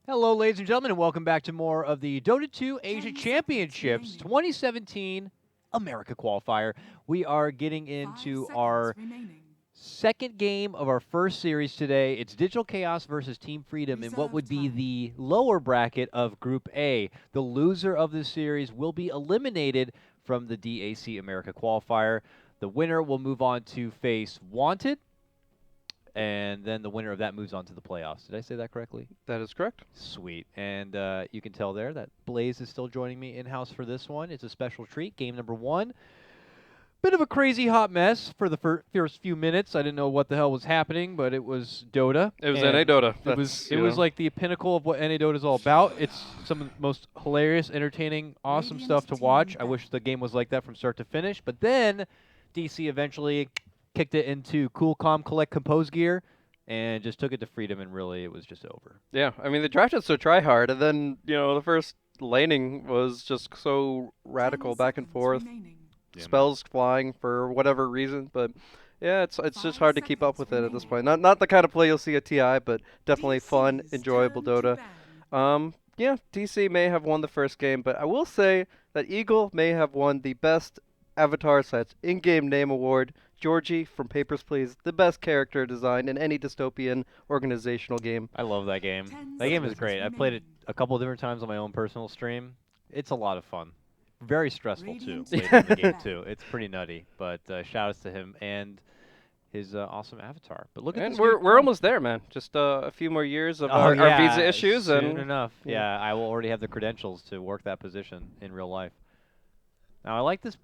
Hello, ladies and gentlemen, and welcome back to more of the Dota 2 Asia Championships 2017 America Qualifier. We are getting into our second game of our first series today. It's Digital Chaos versus Team Freedom in what would be the lower bracket of Group A. The loser of this series will be eliminated from the DAC America Qualifier. The winner will move on to face Wanted, and then the winner of that moves on to the playoffs. Did I say that correctly? That is correct. Sweet. And you can tell there that Blaze is still joining me in-house for this one. It's a special treat. Game number 1. Bit of a crazy hot mess for the first few minutes. I didn't know what the hell was happening, but it was Dota. It was and NA Dota. It was like the pinnacle of what NA Dota is all about. It's some of the most hilarious, entertaining, awesome stuff to watch. I wish the game was like that from start to finish. But then DC eventually kicked it into cool, calm, collect, compose gear, and just took it to Freedom, and really it was just over. Yeah, I mean, they drafted so try hard, and then, the first laning was just so radical back and forth. Yeah, Spells flying for whatever reason, but yeah, it's just hard to keep up with it at this point. Not the kind of play you'll see at TI, but definitely fun, enjoyable Dota. Yeah, DC may have won the first game, but I will say that Eagle may have won the best avatar sets in-game name award. Georgie from Papers, Please, the best character design in any dystopian organizational game. I love that game. That game is great. I played it a couple of different times on my own personal stream. It's a lot of fun. Very stressful too. Later in the game too. It's pretty nutty. But shout outs to him and his awesome avatar. But look at And this. we're almost there, man. Just a few more years of our visa issues, soon and enough. yeah. Yeah, I will already have the credentials to work that position in real life. Now I like this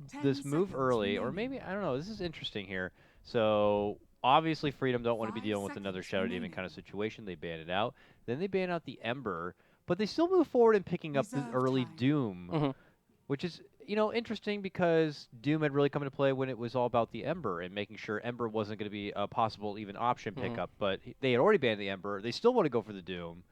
move early, or maybe I don't know. This is interesting here. So obviously, Freedom don't want to be dealing with another Shadow Demon kind of situation. They ban it out. Then they ban out the Ember, but they still move forward in picking up the early Doom, Mhm. which is interesting because Doom had really come into play when it was all about the Ember and making sure Ember wasn't going to be a possible even option pickup. But they had already banned the Ember. They still want to go for the Doom.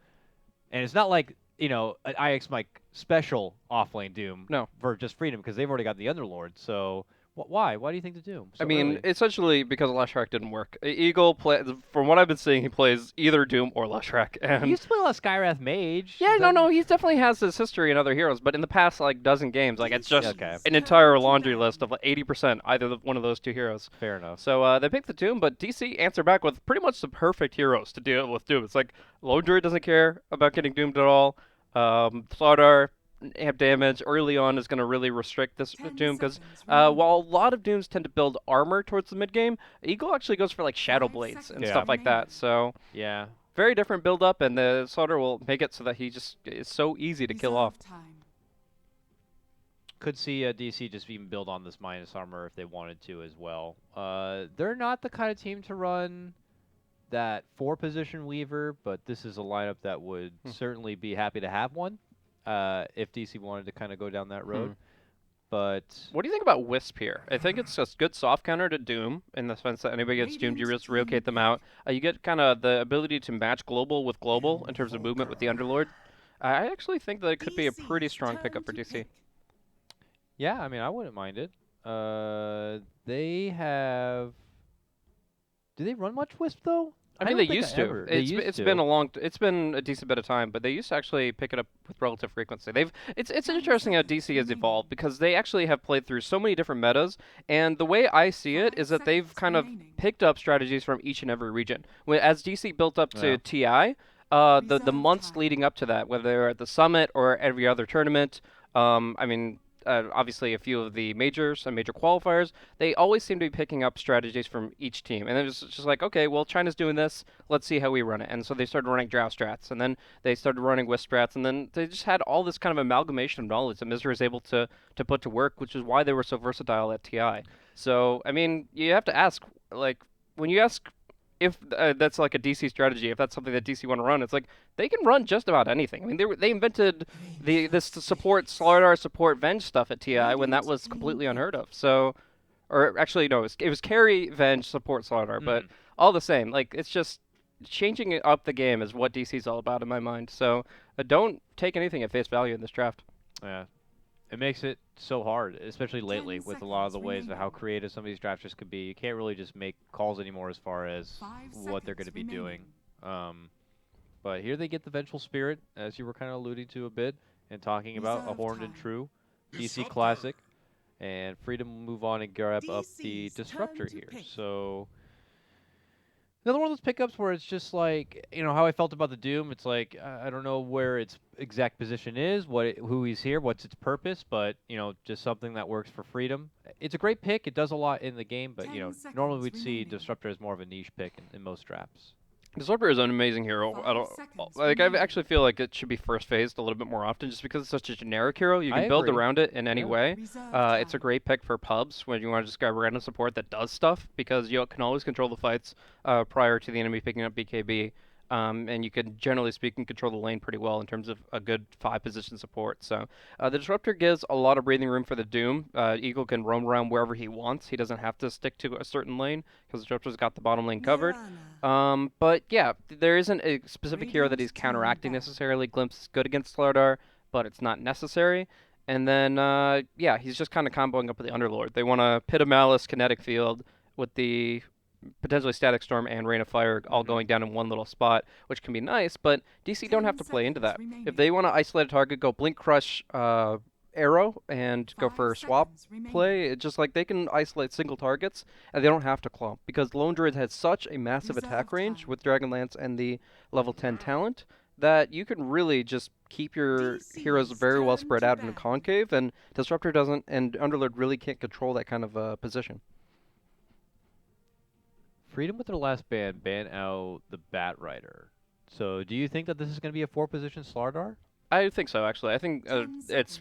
And it's not like, an IX Mike special offlane Doom No. for just Freedom because they've already got the Underlord. So why? Why do you think the Doom? I So mean, early? essentially because Leshrac didn't work. Eagle from what I've been seeing, he plays either Doom or Leshrac, He and used to play a lot of Skywrath Mage. yeah, Is no, that- no, he definitely has his history in other heroes, but in the past like dozen games, like it's just Okay. an entire laundry list of like 80% either one of those two heroes. Fair enough. So they picked the Doom, but DC answered back with pretty much the perfect heroes to deal with Doom. It's like Lone Druid doesn't care about getting doomed at all. Slardar amp damage early on is going to really restrict this Doom because while a lot of Dooms tend to build armor towards the mid game, Eagle actually goes for like Shadow Blades and Yeah. stuff like that. So Yeah. very different build up, and the Slardar will make it so that he just is so easy to kill off. Could see DC just even build on this minus armor if they wanted to as well. They're not the kind of team to run that 4-position Weaver, but this is a lineup that would certainly be happy to have one if DC wanted to kind of go down that road. But What do you think about Wisp here? I think it's a good soft counter to Doom in the sense that anybody gets doomed, you just relocate them out. You get kind of the ability to match global with global in terms of movement with the Underlord. I actually think that it could be a pretty strong pickup for DC. yeah, I mean, I wouldn't mind it. They have. Do they run much Wisp though? I mean, don't they think used to. ever- they used It's to. been it's been a decent bit of time, but they used to actually pick it up with relative frequency. It's interesting how DC has evolved because they actually have played through so many different metas, and the way I see it is that they've kind of picked up strategies from each and every region. As DC built up to TI, the months leading up to that, whether they're at the summit or every other tournament, I mean. Obviously, a few of the majors and major qualifiers, they always seem to be picking up strategies from each team. And it was just like, okay, well, China's doing this. Let's see how we run it. And so they started running Drow strats, and then they started running Wisp strats, and then they just had all this kind of amalgamation of knowledge that Mizra was able to put to work, which is why they were so versatile at TI. So, I mean, you have to ask, like, when you ask if that's like a DC strategy, if that's something that DC want to run, it's like they can run just about anything. I mean, they invented this support Slardar support Venge stuff at TI when that was completely unheard of. So, or actually no, it was carry Venge support Slardar, but all the same, like it's just changing it up the game is what DC's all about in my mind. So don't take anything at face value in this draft. Yeah. It makes it so hard, especially lately with a lot of the ways of how creative some of these drafters could be. You can't really just make calls anymore as far as what they're going to be doing. But But here they get the Vengeful Spirit, as you were kind of alluding to a bit, and talking about a Horned and True DC Classic. And Freedom will move on and grab up the Disruptor here. So another one of those pickups where it's just like, how I felt about the Doom. It's like, I don't know where its exact position is, who he's here, what's its purpose, but, just something that works for Freedom. It's a great pick. It does a lot in the game, but, normally we'd see Disruptor as more of a niche pick in most drafts. Disruptor is an amazing hero. I actually feel like it should be first phased a little bit more often, just because it's such a generic hero. You can build around it in any way. It's a great pick for pubs when you want to just grab random support that does stuff, because you can always control the fights prior to the enemy picking up BKB. And you can, generally speaking, control the lane pretty well in terms of a good 5-position support. So the Disruptor gives a lot of breathing room for the Doom. Eagle can roam around wherever he wants. He doesn't have to stick to a certain lane, because Disruptor's got the bottom lane covered. But yeah, there isn't a specific hero that he's counteracting necessarily. Glimpse is good against Slardar, but it's not necessary. And then, yeah, he's just kind of comboing up with the Underlord. They want to Pit of Malice, Kinetic Field with the potentially Static Storm and Rain of Fire all going down in one little spot, which can be nice, but DC don't have to play into that. If they want to isolate a target, go Blink Crush Arrow and go for swap play, it's just like they can isolate single targets, and they don't have to clump, because Lone Druid has such a massive attack range with Dragonlance and the level 10 talent that you can really just keep your heroes very well spread out in a concave, and Disruptor doesn't, and Underlord really can't control that kind of position. Freedom with their last ban out the Bat Rider. So do you think that this is going to be a 4-position Slardar? I think so, actually. I think it's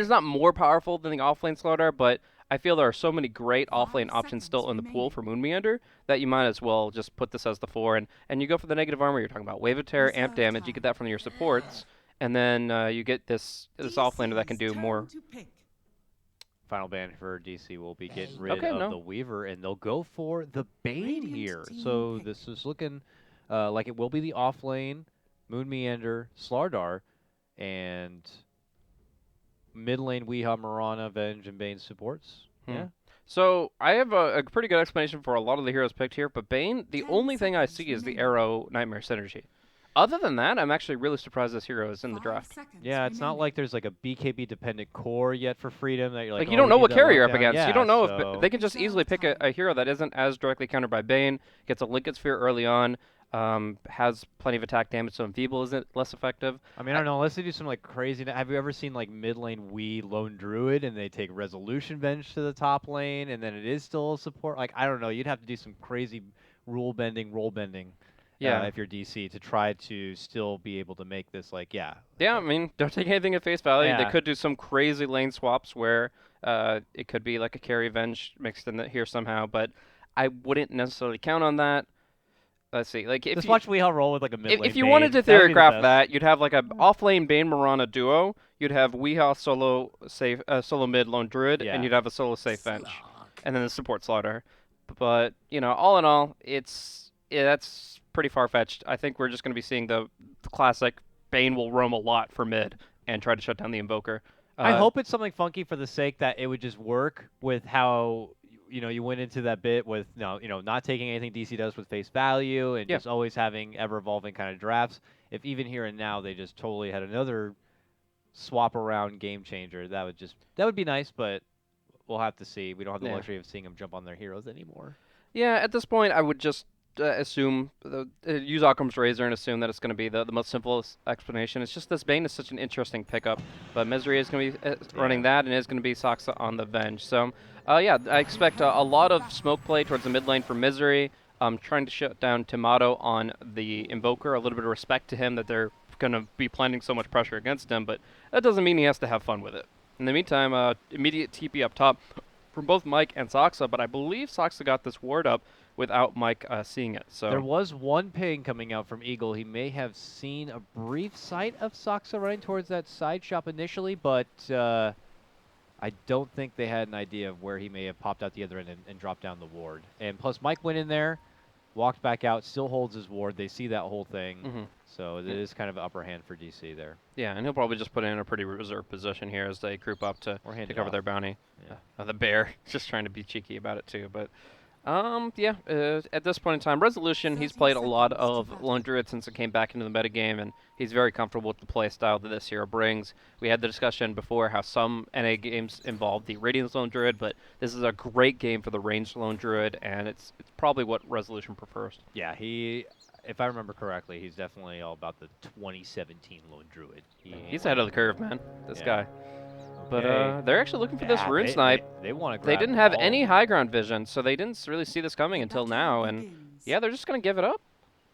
not more powerful than the offlane Slardar, but I feel there are so many great offlane options still in the pool for Moon Meander that you might as well just put this as the 4. And you go for the negative armor you're talking about. Wave of Terror, amp damage, you get that from your supports, and then you get this offlaner that can do more. Final ban for DC will be getting rid of the Weaver, and they'll go for the Bane here. So this is looking like it will be the off-lane, Moon Meander, Slardar, and mid-lane Weehaw, Mirana, Venge, and Bane supports. Yeah. So I have a pretty good explanation for a lot of the heroes picked here, but Bane, the only thing I see is the Arrow Nightmare synergy. Other than that, I'm actually really surprised this hero is in the draft. Yeah, it's not like there's like a BKB dependent core yet for Freedom that you're like, you don't know what carry you're up against. Yeah, you don't know if they can just easily pick a hero that isn't as directly countered by Bane, gets a Linked Sphere early on, has plenty of attack damage, so Enfeeble isn't less effective. I mean, I don't know, unless they do some like crazy. Have you ever seen like mid lane Lone Druid and they take Resolution Venge to the top lane and then it is still a support? Like, I don't know, you'd have to do some crazy role bending. Yeah, if you're DC, to try to still be able to make this Yeah, I mean, don't take anything at face value. Yeah. They could do some crazy lane swaps where it could be like a carry Venge mixed in here somehow, but I wouldn't necessarily count on that. Let's see, like if just watch Weehaw roll with like a mid lane. If you wanted to theorycraft that, you'd have like a off-lane Bane Mirana duo. You'd have Weehaw solo mid Lone Druid, and you'd have a solo safe Venge, and then the support Slaughter. But all in all, that's pretty far-fetched. I think we're just going to be seeing the classic Bane will roam a lot for mid and try to shut down the Invoker. I hope it's something funky for the sake that it would just work with how you went into that bit with not taking anything DC does with face value and just always having ever-evolving kind of drafts. If even here and now they just totally had another swap around game changer, that would be nice, but we'll have to see. We don't have the luxury of seeing them jump on their heroes anymore. Yeah, at this point I would just assume, use Occam's Razor and assume that it's going to be the most simplest explanation. It's just this Bane is such an interesting pickup, but Misery is going to be running that, and is going to be Soxa on the Venge. So, yeah, I expect a lot of smoke play towards the mid lane for Misery, trying to shut down Timato on the Invoker, a little bit of respect to him that they're going to be planting so much pressure against him, but that doesn't mean he has to have fun with it. In the meantime, immediate TP up top from both Mike and Soxa, but I believe Soxa got this ward up without Mike seeing it. So there was one ping coming out from Eagle. He may have seen a brief sight of Soxa running towards that side shop initially, but I don't think they had an idea of where he may have popped out the other end and dropped down the ward. And plus, Mike went in there, walked back out, still holds his ward. They see that whole thing. So it is kind of an upper hand for DC there. Yeah, and he'll probably just put it in a pretty reserved position here as they group up to cover their bounty. Yeah. The bear just trying to be cheeky about it too, but Yeah, at this point in time, Resolution, he's played a lot of Lone Druid since it came back into the metagame, and he's very comfortable with the play style that this hero brings. We had the discussion before how some NA games involve the Radiance Lone Druid, but this is a great game for the ranged Lone Druid, and it's probably what Resolution prefers. Yeah, if I remember correctly, he's definitely all about the 2017 Lone Druid. He's ahead of the curve, man, this guy. But Okay. they're actually looking for this Yeah, rune snipe. They want to grab They didn't have all any of high ground vision, so they didn't really see this coming until now, and yeah, they're just going to give it up.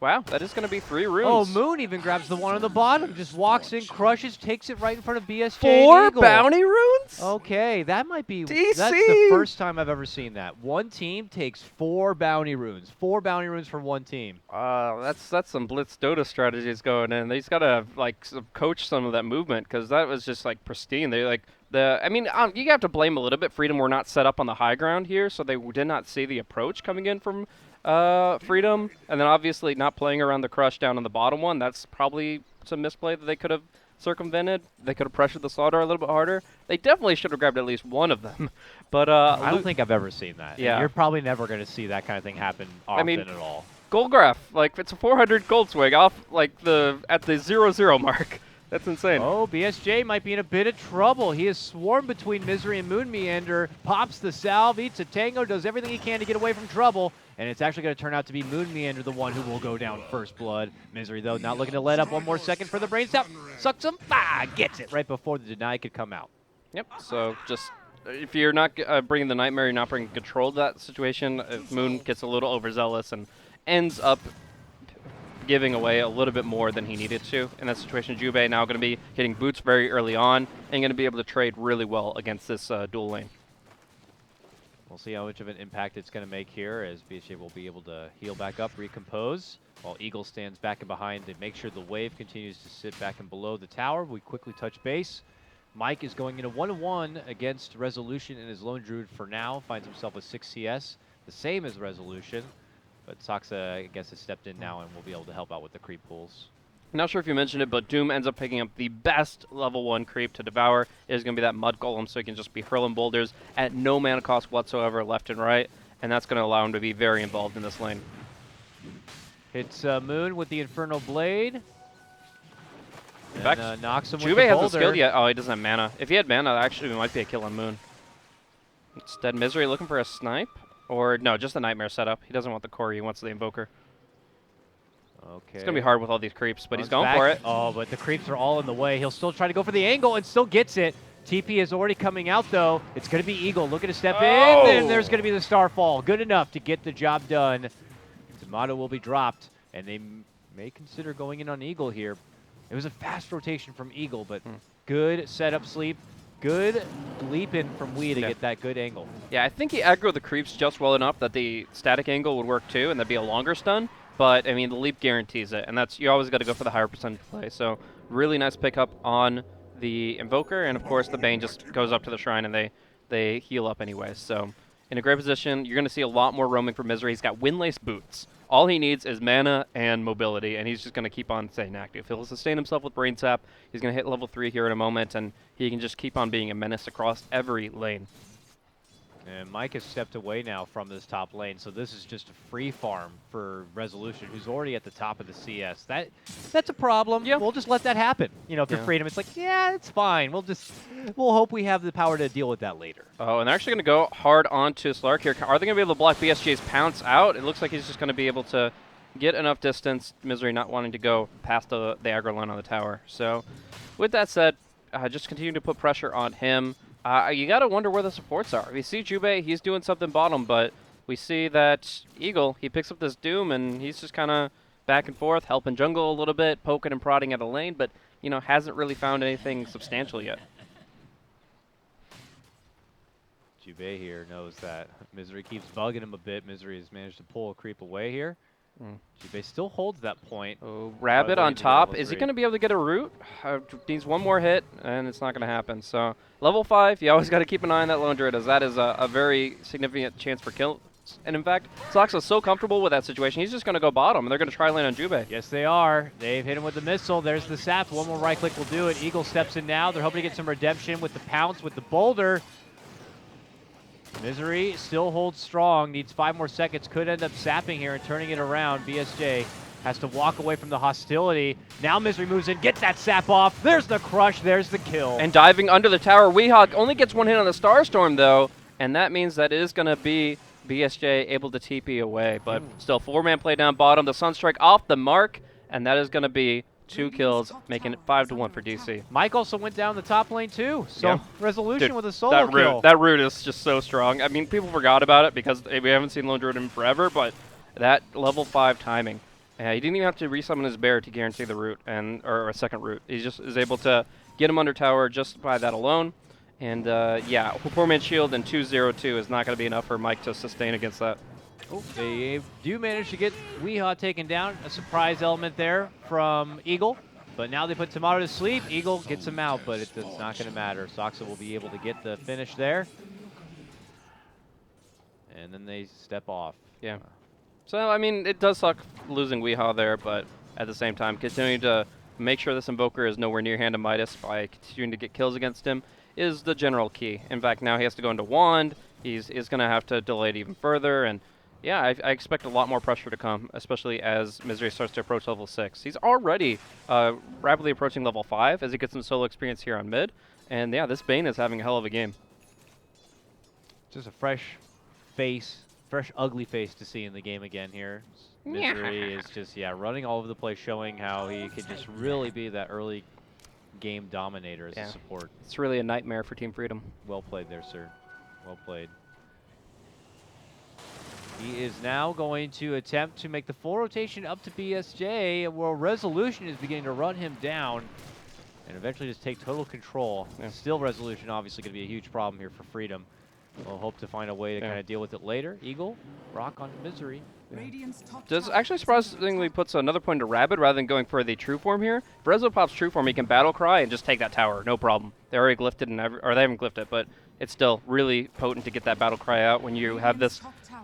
Wow, that is going to be 3 runes. Oh, Moon even grabs the one on the bottom, just walks in, crushes, takes it right in front of BSJ. 4 Eagle. bounty runes? Okay, that might be. DC! That's the first time I've ever seen that. One team takes 4 bounty runes. 4 bounty runes from one team. That's some Blitz Dota strategies going in. He's got to like coach some of that movement because that was just like pristine. They like I mean, you have to blame a little bit. Freedom were not set up on the high ground here, so they did not see the approach coming in from Freedom, and then obviously not playing around the crush down on the bottom one. That's probably some misplay that they could have circumvented. They could have pressured the Slaughter a little bit harder. They definitely should have grabbed at least one of them. But I don't think I've ever seen that. Yeah. And you're probably never going to see that kind of thing happen often at all. Gold graph, like it's a 400 gold swing off like at the 0-0 mark. That's insane. Oh, BSJ might be in a bit of trouble. He is swarmed between Misery and Moon Meander, pops the salve, eats a tango, does everything he can to get away from trouble, and it's actually going to turn out to be Moon Meander, the one who will go down first blood. Misery, though, not looking to let up one more second for the brain sap. Sucks him, gets it right before the deny could come out. Yep, so just if you're not bringing the Nightmare, you're not bringing control of that situation. If Moon gets a little overzealous and ends up giving away a little bit more than he needed to in that situation, Jubei now going to be hitting boots very early on and going to be able to trade really well against this dual lane. We'll see how much of an impact it's going to make here as BSJ will be able to heal back up, recompose, while Eagle stands back and behind to make sure the wave continues to sit back and below the tower. We quickly touch base. Mike is going into 1-1 against Resolution in his Lone Druid for now, finds himself with 6 CS, the same as Resolution. But Soxa, I guess, has stepped in now and will be able to help out with the creep pools. Not sure if you mentioned it, but Doom ends up picking up the best level 1 creep to devour. It is going to be that Mud Golem, so he can just be hurling boulders at no mana cost whatsoever left and right, and that's going to allow him to be very involved in this lane. Hits Moon with the Infernal Blade. In fact, knocks him with the Jubei boulder. hasn't skilled yet. Oh, he doesn't have mana. If he had mana, actually, it might be a kill on Moon. Instead, Misery looking for a snipe. Or, no, just the Nightmare setup. He doesn't want the core, he wants the Invoker. Okay. It's going to be hard with all these creeps, but he's going back. for it. Oh, but the creeps are all in the way. He'll still try to go for the angle and still gets it. TP is already coming out, though. It's going to be Eagle looking to step in, and there's going to be the Starfall. Good enough to get the job done. Tomato will be dropped, and they may consider going in on Eagle here. It was a fast rotation from Eagle, but good setup sleep. Good leap in from Wee to get that good angle. Yeah, I think he aggroed the creeps just well enough that the static angle would work too, and that'd be a longer stun. But, I mean, the leap guarantees it, and that's you always got to go for the higher percentage play. So, really nice pickup on the Invoker, and of course the Bane just goes up to the Shrine and they heal up anyways. So, in a great position, you're going to see a lot more roaming from Misery. He's got Windlace Boots. All he needs is mana and mobility, and he's just going to keep on staying active. He'll sustain himself with Brain Sap. He's going to hit level 3 here in a moment, and he can just keep on being a menace across every lane. And Mike has stepped away now from this top lane, so this is just a free farm for Resolution, who's already at the top of the CS. That's a problem. Yeah. We'll just let that happen. You know, for Freedom, it's like, yeah, it's fine. We'll hope we have the power to deal with that later. Oh, and they're actually going to go hard onto Slark here. Are they going to be able to block BSJ's pounce out? It looks like he's just going to be able to get enough distance. Misery not wanting to go past the aggro line on the tower. So, with that said, just continue to put pressure on him. You got to wonder where the supports are. We see Jubei, he's doing something bottom, but we see that Eagle, he picks up this Doom, and he's just kind of back and forth, helping jungle a little bit, poking and prodding at a lane, but, you know, hasn't really found anything substantial yet. Jubei here knows that Misery keeps bugging him a bit. Misery has managed to pull a creep away here. Jubei still holds that point. Oh, Rabbit on top. Is he going to be able to get a root? Needs one more hit, and it's not going to happen. So, level 5, you always got to keep an eye on that Lone Druid, as that is a very significant chance for kills. And in fact, Soxa's so comfortable with that situation, he's just going to go bottom, and they're going to try land on Jubei. Yes, they are. They've hit him with the missile. There's the sap. One more right click will do it. Eagle steps in now. They're hoping to get some redemption with the pounce, with the boulder. Misery still holds strong, needs 5 more seconds, could end up sapping here and turning it around. BSJ has to walk away from the hostility. Now Misery moves in, gets that sap off. There's the crush, there's the kill. And diving under the tower, Weehawk only gets 1 hit on the Starstorm though, and that means that it is going to be BSJ able to TP away. But still, 4-man play down bottom, the Sunstrike off the mark, and that is going to be 2 kills, making it 5-1 for DC. Mike also went down the top lane too, so Yeah. Resolution Dude, with a solo kill. That root is just so strong. I mean, people forgot about it because we haven't seen Lone Druid in forever, but that level 5 timing. He didn't even have to resummon his bear to guarantee the root or a second root. He just is able to get him under tower just by that alone. And yeah, 4-man shield and 2-0-2 is not going to be enough for Mike to sustain against that. Oh, they do manage to get Weehaw taken down. A surprise element there from Eagle. But now they put Tomato to sleep. Eagle gets him out, but it's not going to matter. Soxa will be able to get the finish there. And then they step off. Yeah. So, I mean, it does suck losing Weehaw there, but at the same time, continuing to make sure this Invoker is nowhere near Hand of Midas by continuing to get kills against him is the general key. In fact, now he has to go into Wand. He's going to have to delay it even further, and yeah, I expect a lot more pressure to come, especially as Misery starts to approach level 6. He's already rapidly approaching level 5 as he gets some solo experience here on mid. And yeah, this Bane is having a hell of a game. Just a fresh face, fresh ugly face to see in the game again here. Misery is just, running all over the place, showing how he can just really be that early game dominator as a support. It's really a nightmare for Team Freedom. Well played there, sir. Well played. He is now going to attempt to make the full rotation up to BSJ, where Resolution is beginning to run him down and eventually just take total control. Still, Resolution obviously going to be a huge problem here for Freedom. We'll hope to find a way to kind of deal with it later. Eagle, rock on Misery. Does actually surprisingly puts another point to Rabbit rather than going for the true form here. If Rezo pops true form, he can battle cry and just take that tower, no problem. They already glyphed it, or they haven't glyphed it, but it's still really potent to get that battle cry out when you have this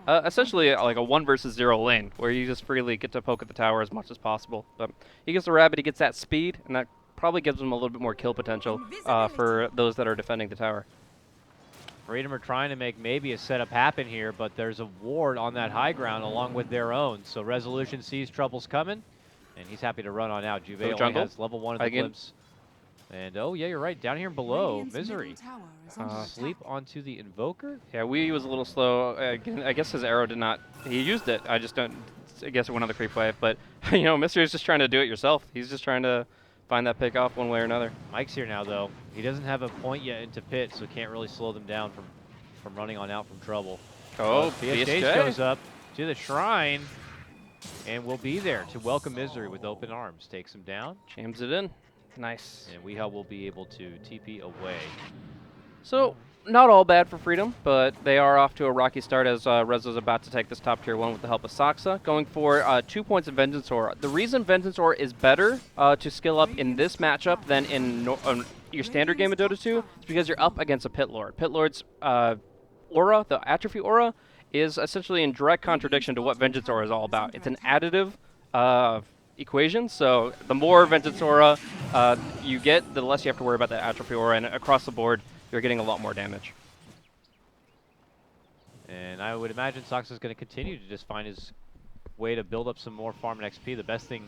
essentially like a 1 versus 0 lane where you just freely get to poke at the tower as much as possible. But he gets the Rabbit, he gets that speed, and that probably gives him a little bit more kill potential for those that are defending the tower. Freedom are trying to make maybe a setup happen here, but there's a ward on that high ground along with their own. So Resolution sees troubles coming, and he's happy to run on out. Juve only has level 1 of the glimpse. And oh yeah, you're right, down here below, Misery. Sleep onto the Invoker? Yeah, Wii was a little slow. I guess his arrow did not, he used it. I guess it went on the creep wave, but you know, Misery is just trying to do it yourself. He's just trying to find that pick off one way or another. Mike's here now, though. He doesn't have a point yet into pit, so can't really slow them down from running on out from trouble. Oh, BSJ shows up to the shrine and will be there to welcome Misery with open arms. Takes him down. Jams it in. Nice. And Weehaw will be able to TP away. So, not all bad for Freedom, but they are off to a rocky start as Rezo's about to take this top tier 1 with the help of Soxa, going for 2 points of Vengeance Aura. The reason Vengeance Aura is better to skill up in this matchup than in your standard game of Dota 2 is because you're up against a Pit Lord. Pit Lord's aura, the Atrophy Aura, is essentially in direct contradiction to what Vengeance Aura is all about. It's an additive equation, so the more Vengeance Aura you get, the less you have to worry about that Atrophy Aura, and across the board, you're getting a lot more damage. And I would imagine Sox is going to continue to just find his way to build up some more farm and XP.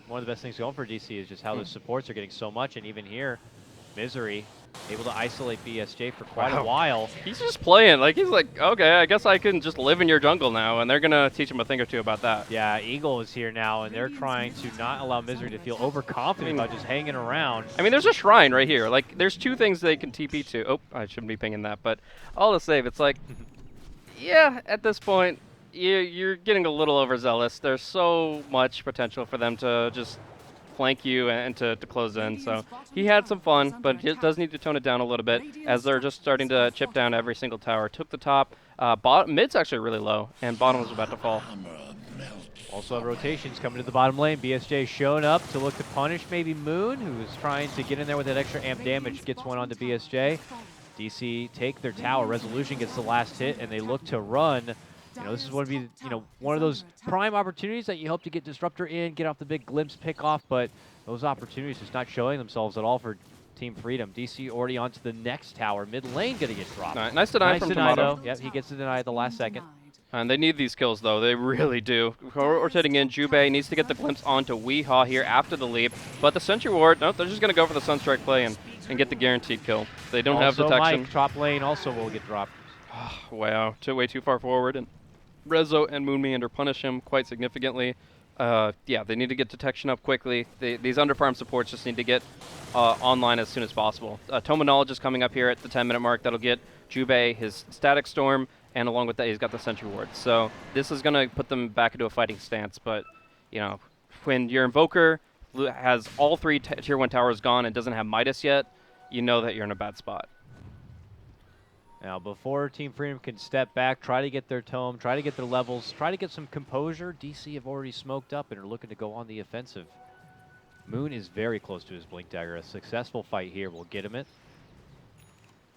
One of the best things going for DC is just how the supports are getting so much, and even here, Misery able to isolate BSJ for quite a while. He's just playing. He's like, okay, I guess I can just live in your jungle now, and they're going to teach him a thing or two about that. Yeah, Eagle is here now, and they're trying to not allow Misery to feel overconfident about just hanging around. I mean, there's a shrine right here. There's 2 things they can TP to. Oh, I shouldn't be pinging that, but all the save, it's like, yeah, at this point, you're getting a little overzealous. There's so much potential for them to just flank you and to close in. So he had some fun, but he does need to tone it down a little bit as they're just starting to chip down every single tower. Took the top. Mid's actually really low, and bottom was about to fall. Also have rotations coming to the bottom lane. BSJ showing up to look to punish maybe Moon, who is trying to get in there with that extra amp damage. Gets one onto BSJ. DC take their tower. Resolution gets the last hit, and they look to run. This is going to be, one of those prime opportunities that you hope to get Disruptor in, get off the big glimpse pick off, but those opportunities just not showing themselves at all for Team Freedom. DC already onto the next tower. Mid lane going to get dropped. Nice deny from Tomato. Though. Yep, he gets the deny at the last second. And they need these kills, though. They really do. Rotating in, Jubei needs to get the glimpse onto Weehaw here after the leap. But the Sentry Ward, nope, they're just going to go for the Sunstrike play and get the guaranteed kill. They don't have detection. Mike, top lane also will get dropped. Wow, way too far forward. And Rezo and Moonmeander punish him quite significantly. Yeah, they need to get detection up quickly. These underfarm supports just need to get online as soon as possible. Tomonologist is coming up here at the 10-minute mark. That'll get Jubei his Static Storm. And along with that, he's got the Sentry Ward. So this is going to put them back into a fighting stance. But, you know, when your Invoker has all 3 Tier 1 towers gone and doesn't have Midas yet, you know that you're in a bad spot. Now, before Team Freedom can step back, try to get their tome, try to get their levels, try to get some composure, DC have already smoked up and are looking to go on the offensive. Moon is very close to his Blink Dagger. A successful fight here will get him it.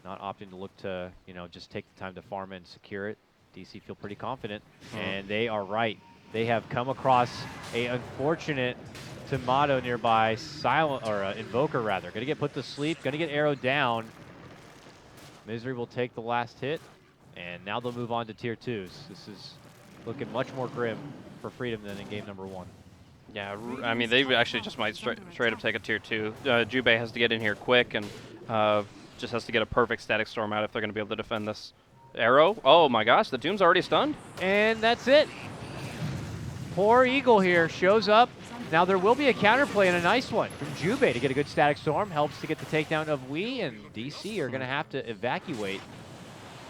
Not opting to look to, you know, just take the time to farm it and secure it. DC feel pretty confident, and they are right. They have come across a unfortunate Tomato nearby, Invoker rather. Gonna get put to sleep, gonna get arrowed down. Misery will take the last hit, and now they'll move on to Tier 2s. This is looking much more grim for Freedom than in game number 1. Yeah, I mean, they actually just might straight up take a Tier 2. Jubei has to get in here quick, and just has to get a perfect Static Storm out if they're going to be able to defend this. Arrow. Oh my gosh, the Doom's already stunned. And that's it. Poor Eagle here shows up. Now there will be a counterplay and a nice one from Jubei to get a good Static Storm. Helps to get the takedown of Wii, and DC are going to have to evacuate.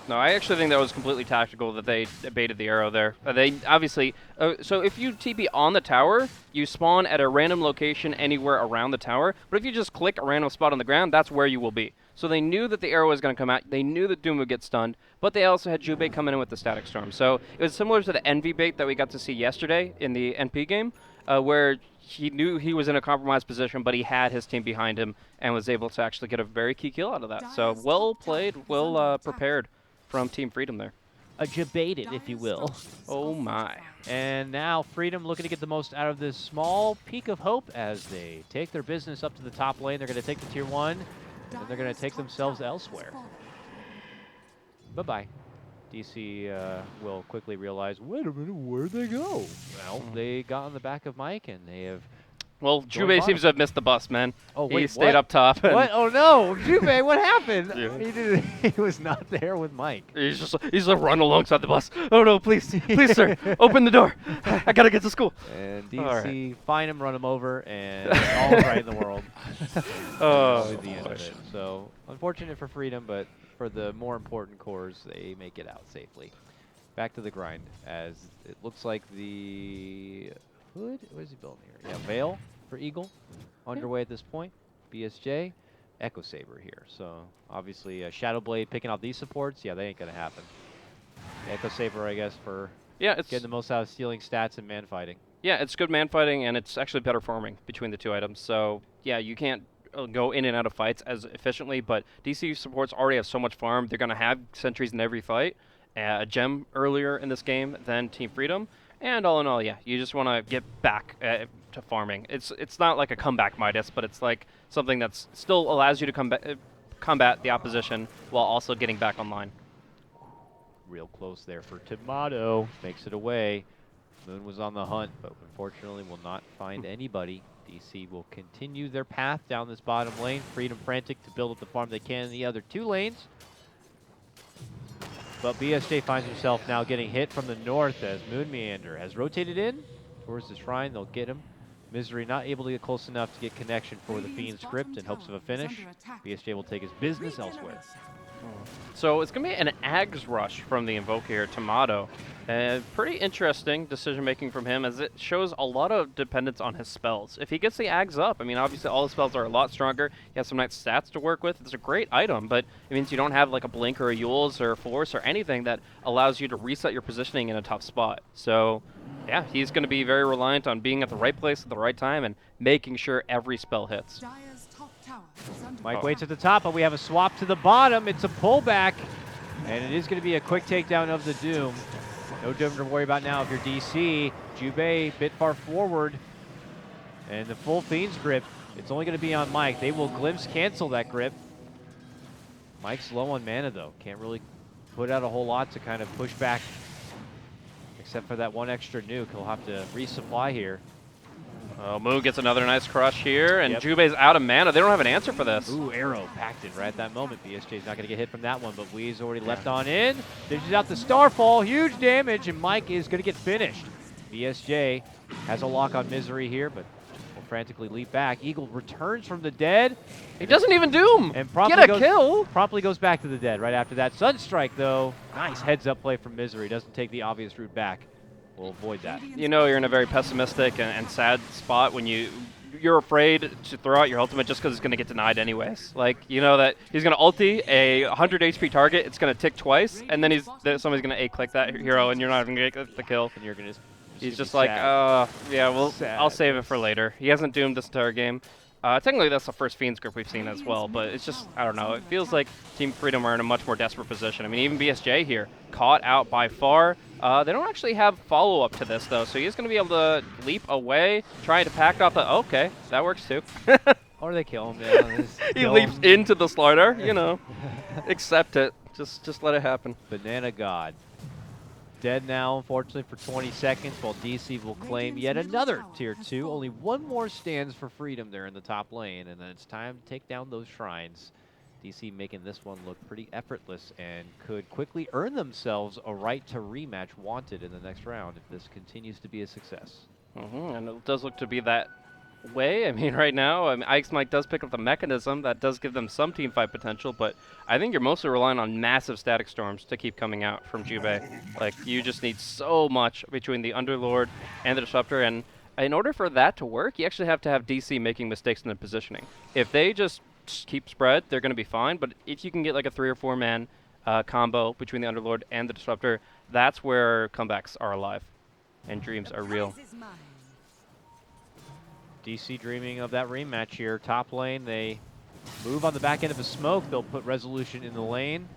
No, I actually think that was completely tactical that they baited the arrow there. They obviously, so if you TP on the tower, you spawn at a random location anywhere around the tower. But if you just click a random spot on the ground, that's where you will be. So they knew that the arrow was going to come out. They knew that Doom would get stunned, but they also had Jubei coming in with the Static Storm. So it was similar to the Envy bait that we got to see yesterday in the NP game, where he knew he was in a compromised position, but he had his team behind him and was able to actually get a very key kill out of that. So well played, well prepared from Team Freedom there. Jebaited, if you will. Oh my. And now Freedom looking to get the most out of this small peak of hope as they take their business up to the top lane. They're going to take the Tier 1, and then they're going to take themselves elsewhere. Bye-bye. DC will quickly realize, wait a minute, where'd they go? Well, they got on the back of Mike, and they have... Well, Jubei seems to have missed the bus, man. Oh, wait, he stayed up top. What? Oh, no! Jubei, what happened? Yeah. He was not there with Mike. He's like run alongside the bus. Oh, no, please, please, sir, open the door. I got to get to school. And DC find him, run him over, and all right in the world. Oh, the end of it. So, unfortunate for Freedom, but for the more important cores, they make it out safely. Back to the grind, as it looks like the Hood, what is he building here? Yeah, Veil for Eagle, underway at this point. BSJ, Echo Saber here. So obviously Shadow Blade picking out these supports. Yeah, they ain't gonna happen. Echo Saber, I guess, for it's getting the most out of stealing stats and man fighting. Yeah, it's good man fighting, and it's actually better farming between the two items. So yeah, you can't go in and out of fights as efficiently, but DC supports already have so much farm. They're gonna have sentries in every fight. A gem earlier in this game than Team Freedom. And all in all, yeah, you just want to get back to farming. It's not like a comeback Midas, but it's like something that's still allows you to combat the opposition while also getting back online. Real close there for Tomato. Makes it away. Moon was on the hunt, but unfortunately will not find anybody. DC will continue their path down this bottom lane. Freedom frantic to build up the farm they can in the other 2 lanes. But BSJ finds himself now getting hit from the north as Moonmeander has rotated in towards the shrine. They'll get him. Misery not able to get close enough to get connection for the Fiend's Script in hopes of a finish. BSJ will take his business elsewhere. So it's going to be an Ags rush from the Invoker here, Tomato. Pretty interesting decision-making from him, as it shows a lot of dependence on his spells. If he gets the Ags up, I mean, obviously all the spells are a lot stronger. He has some nice stats to work with. It's a great item, but it means you don't have like a Blink or a Yule's or a Force or anything that allows you to reset your positioning in a tough spot. So, yeah, he's going to be very reliant on being at the right place at the right time and making sure every spell hits. Mike waits at the top, but we have a swap to the bottom. It's a pullback, and it is going to be a quick takedown of the Doom. No Doom to worry about now if you're DC. Jubei bit far forward, and the full Fiend's Grip It's only going to be on Mike. They will glimpse cancel that grip. Mike's low on mana, though. Can't really put out a whole lot to kind of push back. Except for that one extra nuke. He'll have to resupply here. Oh, Moon gets another nice crush here, and Yep. Jubei's out of mana. They don't have an answer for this. Ooh, arrow packed it right at that moment. BSJ's not going to get hit from that one, but Wee's already left on in. Dishes out the Starfall. Huge damage, and Mike is going to get finished. BSJ has a lock on Misery here, but will frantically leap back. Eagle returns from the dead. He doesn't even doom. And promptly Get a goes, kill. Promptly goes back to the dead right after that. Sunstrike, though. Nice heads-up play from Misery. Doesn't take the obvious route back. We'll avoid that. You know you're in a very pessimistic and sad spot when you're afraid to throw out your ultimate just because it's going to get denied anyways. Like, you know that he's going to ulti a 100 HP target, it's going to tick twice, and then somebody's going to A-click that hero, and you're not even going to get the kill. And you're going to He's just like, yeah, well, Sad. I'll save it for later. He hasn't doomed this entire game. Technically, that's the first Fiends group we've seen as well, but it's just, I don't know. It feels like Team Freedom are in a much more desperate position. I mean, even BSJ here, caught out by far. They don't actually have follow-up to this, though, so he's going to be able to leap away, trying to pack off the... Okay, that works, too. Or they kill him. Yeah, He leaps into the slider, you know. Accept it. Just let it happen. Banana God. Dead now, unfortunately, for 20 seconds, while DC will claim yet another Tier 2. Only one more stands for Freedom there in the top lane, and then it's time to take down those shrines. DC making this one look pretty effortless and could quickly earn themselves a right to rematch wanted in the next round if this continues to be a success. And it does look to be that way. I mean, right now, Ike's Mike does pick up the mechanism. That does give them some team fight potential, but I think you're mostly relying on massive static storms to keep coming out from Jubei. Like, you just need so much between the Underlord and the Disruptor, and in order for that to work, you actually have to have DC making mistakes in their positioning. If they just keep spread, they're going to be fine, but if you can get like a 3 or 4 man combo between the Underlord and the Disruptor, that's where comebacks are alive and dreams are real. DC dreaming of that rematch here. Top lane, they move on the back end of a smoke. They'll put Resolution in the lane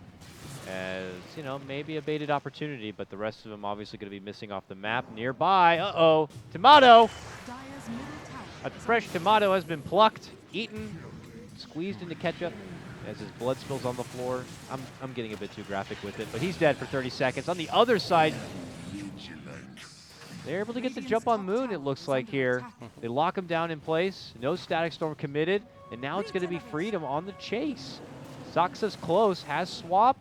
as, you know, maybe a baited opportunity, but the rest of them obviously going to be missing off the map. Nearby, uh-oh, Tomato! A fresh tomato has been plucked, eaten, squeezed into ketchup as his blood spills on the floor. I'm getting a bit too graphic with it, but he's dead for 30 seconds. On the other side, they're able to get the jump on Moon, it looks like here. They lock him down in place. No Static Storm committed. And now it's going to be Freedom on the chase. Saxa's close, has swap.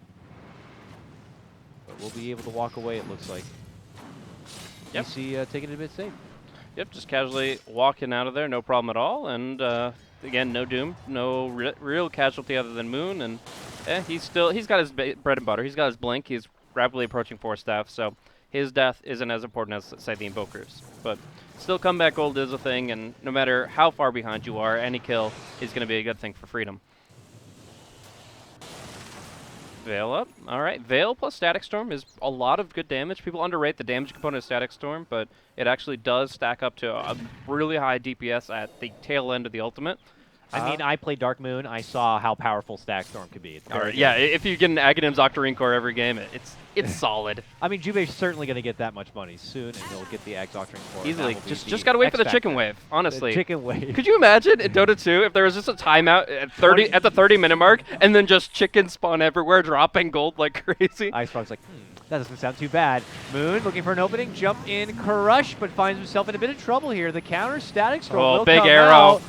But we'll be able to walk away, it looks like. Yep. DC taking it a bit safe. Yep, just casually walking out of there, no problem at all. And again, no doom, no real casualty other than Moon. And he's got his bread and butter. He's got his blink. He's rapidly approaching 4 staff. So his death isn't as important as, say, the Invokers. But still, comeback gold is a thing, and no matter how far behind you are, any kill is going to be a good thing for Freedom. Veil up. All right, Veil plus Static Storm is a lot of good damage. People underrate the damage component of Static Storm, but it actually does stack up to a really high DPS at the tail end of the ultimate. I mean, I played Dark Moon. I saw how powerful Static Storm could be. Yeah, if you get an Aghanim's Octarine Core every game, it's solid. I mean, Jubei's certainly going to get that much money soon, and he'll get the Ag's Octarine Core. Easily. Just got to wait for the chicken wave, honestly. The chicken wave. Could you imagine in Dota 2 if there was just a timeout at the 30-minute mark, and then just chickens spawn everywhere, dropping gold like crazy? Icefrog's like, that doesn't sound too bad. Moon looking for an opening, jump in, crush, but finds himself in a bit of trouble here. The counter Static Storm will big come arrow. out.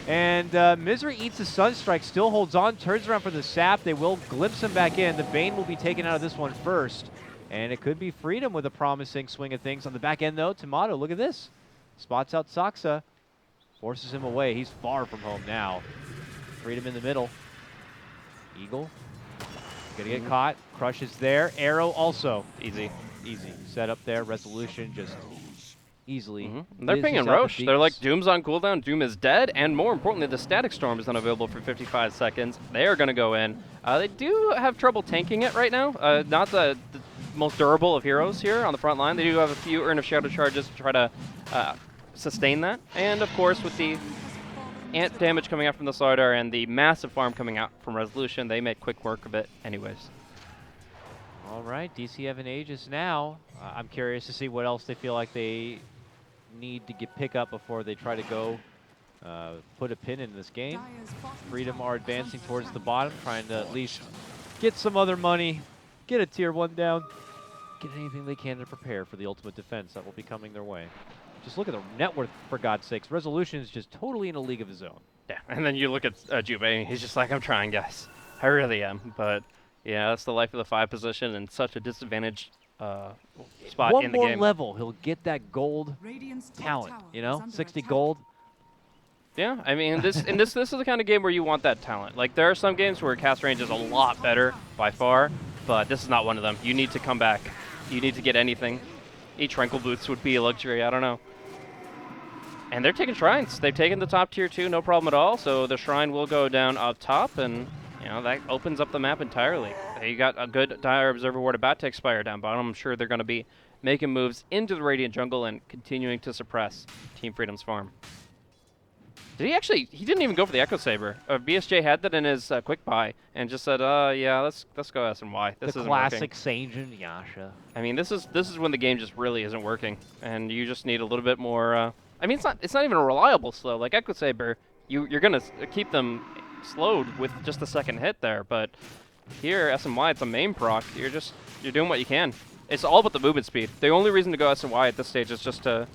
And Misery eats a Sunstrike, still holds on, turns around for the sap. They will glimpse him back in. The Bane will be taken out of this one first. And it could be Freedom with a promising swing of things. On the back end, though, Tomato, look at this. Spots out Saxa, forces him away. He's far from home now. Freedom in the middle. Eagle, gonna get caught. Crush is there. Arrow also. Easy. Set up there. Resolution just easily. They're pinging Roche. They're like, Doom's on cooldown, Doom is dead, and more importantly, the Static Storm is unavailable for 55 seconds. They are going to go in. They do have trouble tanking it right now. Not the most durable of heroes here on the front line. They do have a few Urn of Shadow charges to try to sustain that. And, of course, with the ant damage coming out from the Slardar and the massive farm coming out from Resolution, they make quick work of it anyways. All right, DC have an Aegis now. I'm curious to see what else they feel like they need to pick up before they try to go put a pin in this game. Freedom are advancing towards the bottom, trying to at least get some other money, get a tier 1 down, get anything they can to prepare for the ultimate defense that will be coming their way. Just look at the net worth, for God's sakes. Resolution is just totally in a league of his own. Yeah, and then you look at Jube, and he's just like, I'm trying, guys. I really am. But, yeah, that's the life of the 5 position and such a disadvantaged spot One in the more game. level, he'll get that gold talent, you know? 60 gold. Yeah, I mean, this is the kind of game where you want that talent. Like, there are some games where cast range is a lot better by far, but this is not one of them. You need to come back. You need to get anything. Each Rankle Boots would be a luxury, I don't know. And they're taking shrines. They've taken the top tier 2, no problem at all, so the shrine will go down up top, and, you know, that opens up the map entirely. They got a good Dire Observer Ward about to expire down bottom. I'm sure they're going to be making moves into the Radiant jungle and continuing to suppress Team Freedom's farm. Did he actually? He didn't even go for the Echo Saber. BSJ had that in his quick buy and just said, "Yeah, let's go S and Y. This isn't classic working." Sanjin Yasha. I mean, this is when the game just really isn't working, and you just need a little bit more. I mean, it's not even a reliable slow like Echo Saber. You're gonna keep them slowed with just a second hit there, but here S and Y, it's a main proc. You're doing what you can. It's all about the movement speed. The only reason to go S and Y at this stage is just to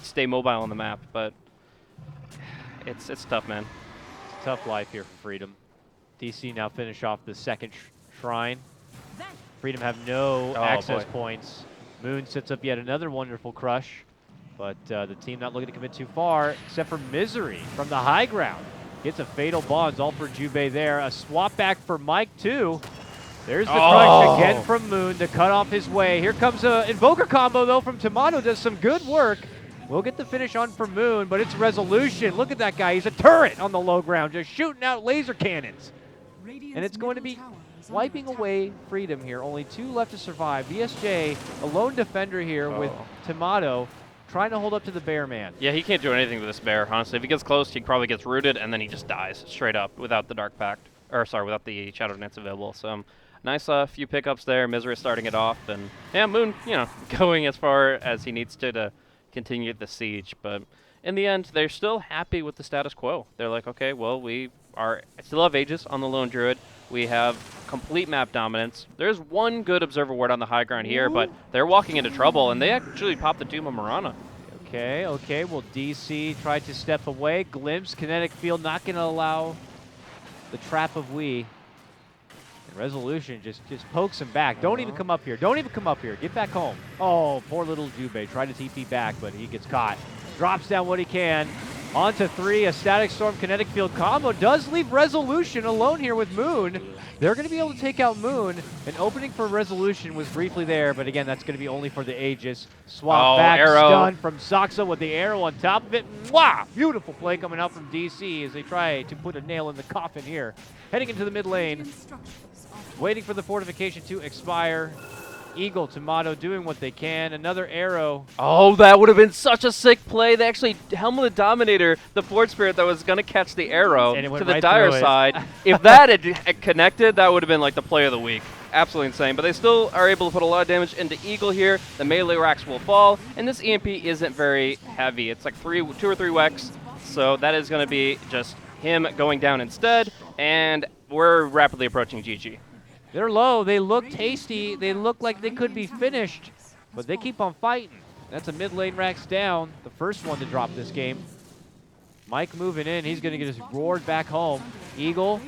stay mobile on the map, but. It's tough, man. It's a tough life here for Freedom. DC now finish off the second shrine. Freedom have no access points. Moon sets up yet another wonderful crush, but the team not looking to commit too far, except for Misery from the high ground. Gets a fatal bonds, all for Jube there. A swap back for Mike, too. There's the crush again from Moon to cut off his way. Here comes an Invoker combo, though, from Tomato. Does some good work. We'll get the finish on for Moon, but it's Resolution. Look at that guy. He's a turret on the low ground, just shooting out laser cannons. And it's going to be wiping away Freedom here. Only 2 left to survive. BSJ, a lone defender here with Tomato, trying to hold up to the Bear Man. Yeah, he can't do anything to this Bear, honestly. If he gets close, he probably gets rooted, and then he just dies straight up without the Dark Pact. Or, sorry, without the Shadow Dance available. So, nice few pickups there. Misery starting it off. And, yeah, Moon, you know, going as far as he needs to continue the siege, but in the end, they're still happy with the status quo. They're like, okay, well, we still have Aegis on the Lone Druid. We have complete map dominance. There's one good Observer Ward on the high ground here, but they're walking into trouble, and they actually popped the Doom of Mirana. Okay, well, DC tried to step away. Glimpse, Kinetic Field, not going to allow the Trap of We. Resolution just pokes him back. Don't even come up here. Don't even come up here. Get back home. Oh, poor little Jube. Tried to TP back, but he gets caught. Drops down what he can. On to 3. A Static Storm Kinetic Field combo does leave Resolution alone here with Moon. They're going to be able to take out Moon. An opening for Resolution was briefly there, but again, that's going to be only for the Aegis. Swap back, arrow. Stun from Saxa with the arrow on top of it. Mwah! Beautiful play coming out from DC as they try to put a nail in the coffin here. Heading into the mid lane. Waiting for the fortification to expire. Eagle, Tomato doing what they can. Another arrow. Oh, that would have been such a sick play. They actually helmeted Dominator, the Fort Spirit that was going to catch the arrow to the Dire side. If that had connected, that would have been like the play of the week. Absolutely insane. But they still are able to put a lot of damage into Eagle here. The melee racks will fall, and this EMP isn't very heavy. It's like 2 or 3 Wex, so that is going to be just him going down instead, and we're rapidly approaching GG. They're low. They look tasty. They look like they could be finished, but they keep on fighting. That's a mid lane Rax down. The first one to drop this game. Mike moving in. He's going to get his roared back home. Eagle.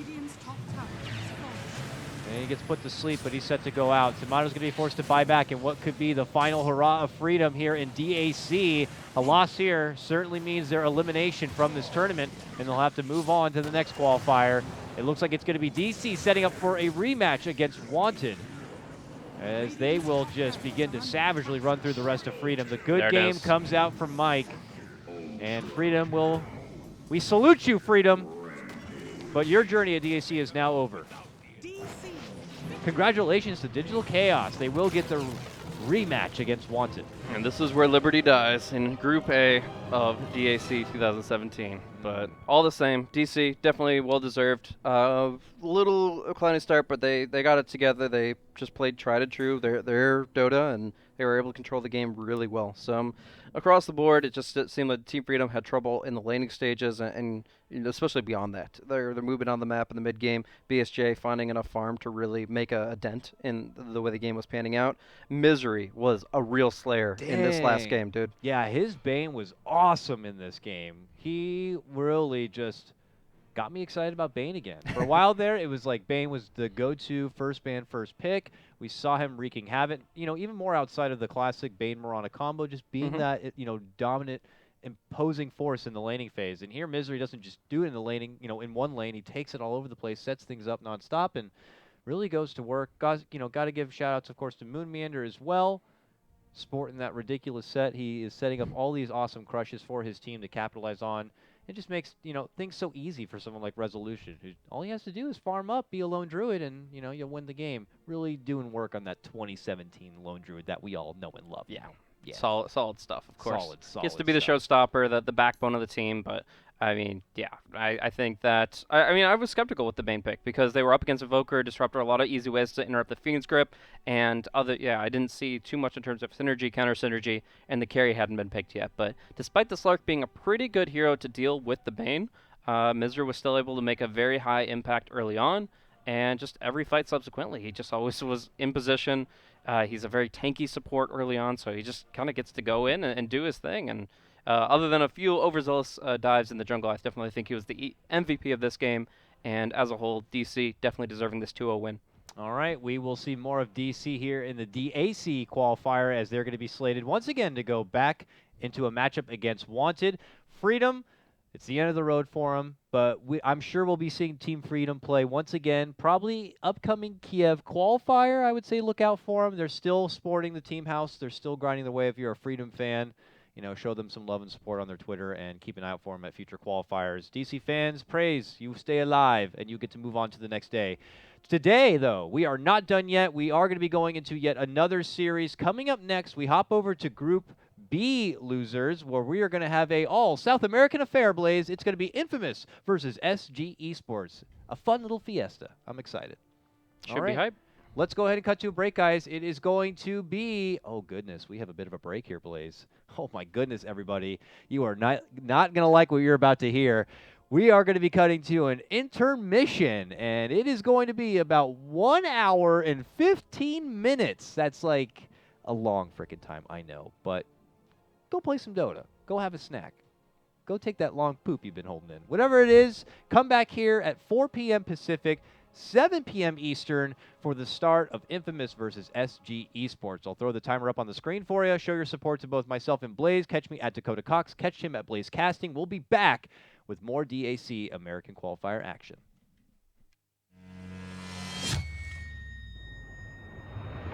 And he gets put to sleep, but he's set to go out. Tomato's going to be forced to buy back in what could be the final hurrah of Freedom here in DAC. A loss here certainly means their elimination from this tournament, and they'll have to move on to the next qualifier. It looks like it's going to be DC setting up for a rematch against Wanted, as they will just begin to savagely run through the rest of Freedom. The good game comes out from Mike, and Freedom will... We salute you, Freedom, but your journey at DAC is now over. Congratulations to Digital Chaos. They will get the rematch against Wanted. And this is where Liberty dies, in Group A of DAC 2017. But all the same, DC definitely well-deserved. Little climbing start, but they got it together. They just played tried and true. Their Dota, and They were able to control the game really well. So across the board, it seemed like Team Freedom had trouble in the laning stages, and especially beyond that. They're moving on the map in the mid game. BSJ finding enough farm to really make a dent in the way the game was panning out. Misery was a real slayer in this last game, dude. Yeah, his Bane was awesome in this game. He really just got me excited about Bane again. For a while there, it was like Bane was the go-to first ban, first pick. We saw him wreaking havoc, even more outside of the classic Bane-Mirana combo, just being that, dominant, imposing force in the laning phase. And here, Misery doesn't just do it in the laning, in one lane. He takes it all over the place, sets things up nonstop, and really goes to work. Got to give shout-outs, of course, to Moon Meander as well. Sporting that ridiculous set. He is setting up all these awesome crushes for his team to capitalize on. It just makes, things so easy for someone like Resolution, who all he has to do is farm up, be a lone druid, and, you'll win the game. Really doing work on that 2017 lone druid that we all know and love. Yeah. Yeah. Solid stuff, of course. Solid Gets to be the stuff. showstopper, the backbone of the team, but I mean, yeah, I think that I was skeptical with the Bane pick because they were up against Evoker, Disruptor, a lot of easy ways to interrupt the Fiend's grip, and I didn't see too much in terms of synergy, counter synergy, and the carry hadn't been picked yet. But despite the Slark being a pretty good hero to deal with the Bane, Misery was still able to make a very high impact early on, and just every fight subsequently, he just always was in position. He's a very tanky support early on, so he just kind of gets to go in and do his thing. And other than a few overzealous dives in the jungle, I definitely think he was the MVP of this game. And as a whole, DC definitely deserving this 2-0 win. All right, we will see more of DC here in the DAC qualifier as they're going to be slated once again to go back into a matchup against Wanted. Freedom, it's the end of the road for them, but I'm sure we'll be seeing Team Freedom play once again. Probably upcoming Kiev qualifier, I would say look out for them. They're still sporting the team house. They're still grinding their way. If you're a Freedom fan, show them some love and support on their Twitter and keep an eye out for them at future qualifiers. DC fans, praise. You stay alive, and you get to move on to the next day. Today, though, we are not done yet. We are going to be going into yet another series. Coming up next, we hop over to Group B losers, where we are going to have a all South American affair, Blaze. It's going to be Infamous versus SG Esports. A fun little fiesta. I'm excited. Should be hype. Let's go ahead and cut to a break, guys. It is going to be, oh goodness, we have a bit of a break here, Blaze. Oh my goodness, everybody. You are not going to like what you're about to hear. We are going to be cutting to an intermission, and it is going to be about 1 hour and 15 minutes. That's like a long freaking time, I know, but go play some Dota. Go have a snack. Go take that long poop you've been holding in. Whatever it is, come back here at 4 p.m. Pacific, 7 p.m. Eastern for the start of Infamous versus SG Esports. I'll throw the timer up on the screen for you. Show your support to both myself and Blaze. Catch me at Dakota Cox. Catch him at Blaze Casting. We'll be back with more DAC American Qualifier action.